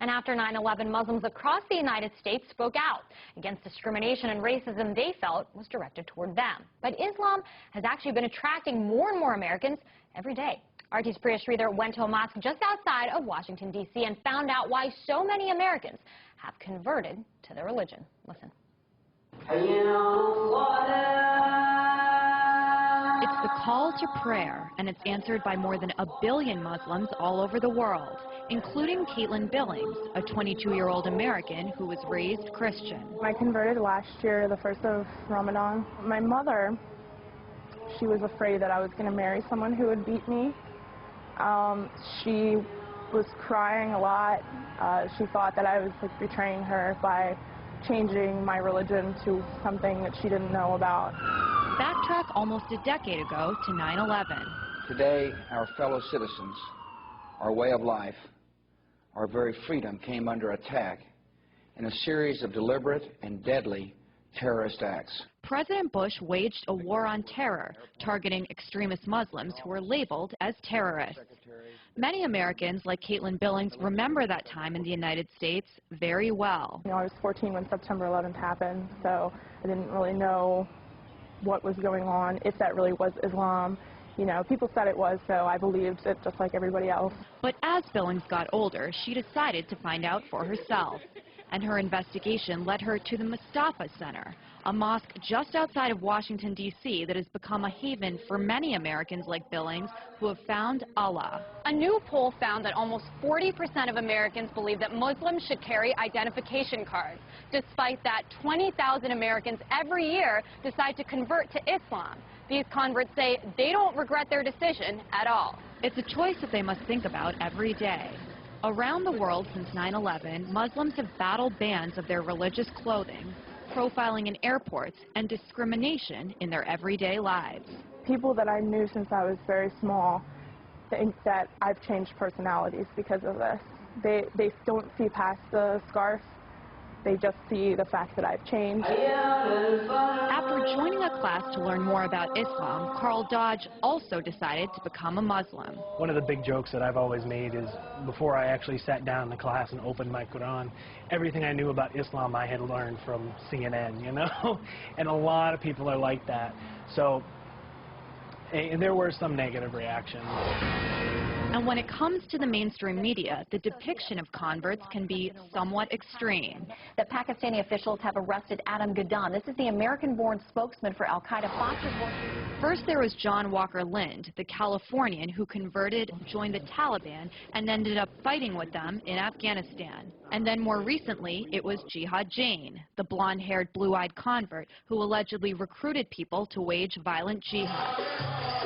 And after 9/11, Muslims across the United States spoke out against discrimination and racism they felt was directed toward them. But Islam has actually been attracting more and more Americans every day. RT's Priya Sridhar went to a mosque just outside of Washington, D.C. and found out why so many Americans have converted to their religion. Listen. It's the call to prayer, and it's answered by more than 1 billion Muslims all over the world, including Caitlin Billings, a 22-year-old American who was raised Christian. I converted last year, the first of Ramadan. My mother, she was afraid that I was going to marry someone who would beat me. She was crying a lot. She thought that I was betraying her by changing my religion to something that she didn't know about. Backtrack almost a decade ago to 9/11. Today, our fellow citizens, our way of life, our very freedom came under attack in a series of deliberate and deadly terrorist acts. President Bush waged a war on terror, targeting extremist Muslims who were labeled as terrorists. Many Americans, like Caitlin Billings, remember that time in the United States very well. I was 14 when September 11th happened, so I didn't really know what was going on, if that really was Islam. People said it was, so I believed it just like everybody else. But as Billings got older, she decided to find out for herself. And her investigation led her to the Mustafa Center, a mosque just outside of Washington, D.C. that has become a haven for many Americans like Billings who have found Allah. A new poll found that almost 40% of Americans believe that Muslims should carry identification cards. Despite that, 20,000 Americans every year decide to convert to Islam. These converts say they don't regret their decision at all. It's a choice that they must think about every day. Around the world since 9/11, Muslims have battled bans of their religious clothing, profiling in airports, and discrimination in their everyday lives. People that I knew since I was very small think that I've changed personalities because of this. They don't see past the scarf. They just see the fact that I've changed. After joining a class to learn more about Islam, Carl Dodge also decided to become a Muslim. One of the big jokes that I've always made is before I actually sat down in the class and opened my Quran, everything I knew about Islam I had learned from CNN, And a lot of people are like that. So, and there were some negative reactions. And when it comes to the mainstream media, the depiction of converts can be somewhat extreme. That Pakistani officials have arrested Adam Gaddan. This is the American-born spokesman for al-Qaeda. First, there was John Walker Lind, the Californian who converted, joined the Taliban, and ended up fighting with them in Afghanistan. And then more recently, it was Jihad Jain, the blonde-haired, blue-eyed convert who allegedly recruited people to wage violent jihad.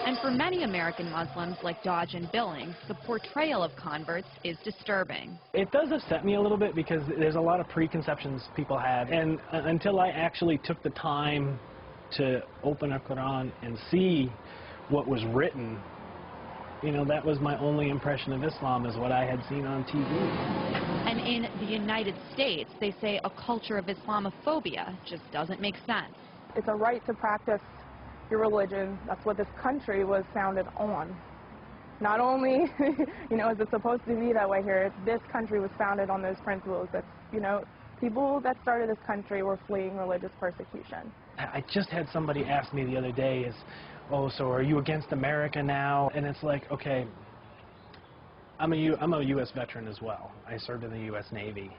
And for many American Muslims like Dodge and Billings, the portrayal of converts is disturbing. It does upset me a little bit because there's a lot of preconceptions people have, and until I actually took the time to open a Quran and see what was written, that was my only impression of Islam, is what I had seen on TV. And in the United States, they say a culture of Islamophobia just doesn't make sense. It's a right to practice your religion. That's what this country was founded on. Not only, is it supposed to be that way here, this country was founded on those principles. That, people that started this country were fleeing religious persecution. I just had somebody ask me the other day, so are you against America now? And it's like, okay, I'm a U.S. veteran as well. I served in the U.S. Navy.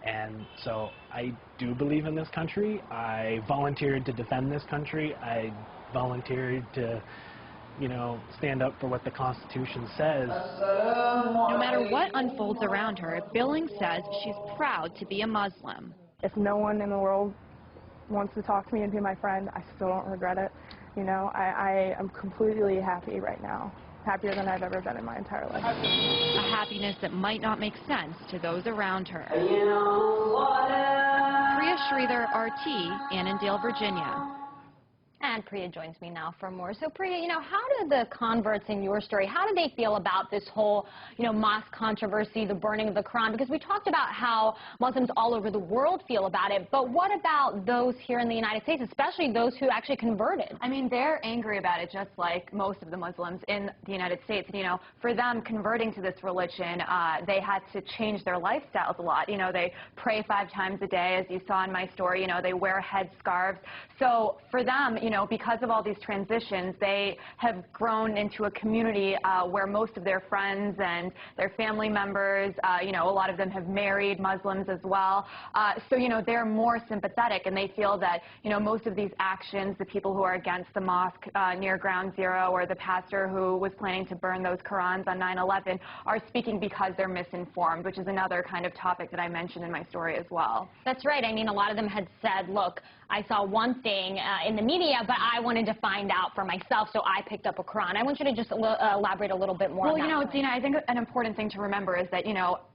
And so I do believe in this country. I volunteered to defend this country. I volunteered to, stand up for what the Constitution says. No matter what unfolds around her, Billings says she's proud to be a Muslim. If no one in the world wants to talk to me and be my friend, I still don't regret it. I am completely happy right now. Happier than I've ever been in my entire life. A happiness that might not make sense to those around her. Priya Sridhar, RT, Annandale, Virginia. And Priya joins me now for more. So Priya, how do the converts in your story, how do they feel about this whole, mosque controversy, the burning of the Quran? Because we talked about how Muslims all over the world feel about it, but what about those here in the United States, especially those who actually converted? I mean, they're angry about it just like most of the Muslims in the United States. For them, converting to this religion, they had to change their lifestyles a lot. They pray 5 times a day, as you saw in my story. They wear headscarves. So for them, because of all these transitions, they have grown into a community where most of their friends and their family members, a lot of them have married Muslims as well. So, they're more sympathetic, and they feel that, most of these actions, the people who are against the mosque near Ground Zero, or the pastor who was planning to burn those Qurans on 9/11, are speaking because they're misinformed, which is another kind of topic that I mentioned in my story as well. That's right. I mean, a lot of them had said, look, I saw one thing in the media, but I wanted to find out for myself, so I picked up a Quran. I want you to just elaborate a little bit more on that. Well, Dina, I think an important thing to remember is that,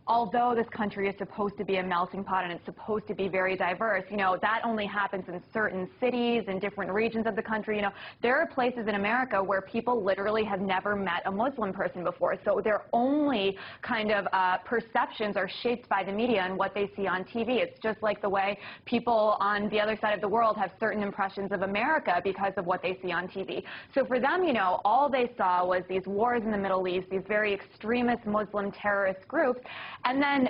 although this country is supposed to be a melting pot and it's supposed to be very diverse, that only happens in certain cities and different regions of the country. There are places in America where people literally have never met a Muslim person before, so their only kind of perceptions are shaped by the media and what they see on TV. It's just like the way people on the other side of the world have certain impressions of America because of what they see on TV. So for them, all they saw was these wars in the Middle East, these very extremist Muslim terrorist groups, and then,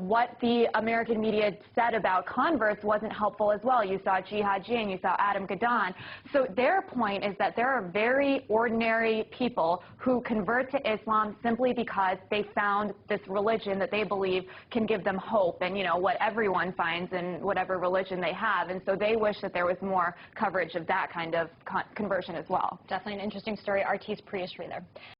what the American media said about converts wasn't helpful as well. You saw Jihad Jinn, you saw Adam Gadon. So their point is that there are very ordinary people who convert to Islam simply because they found this religion that they believe can give them hope and, what everyone finds in whatever religion they have. And so they wish that there was more coverage of that kind of conversion as well. Definitely an interesting story. RT's Priya Sridhar there.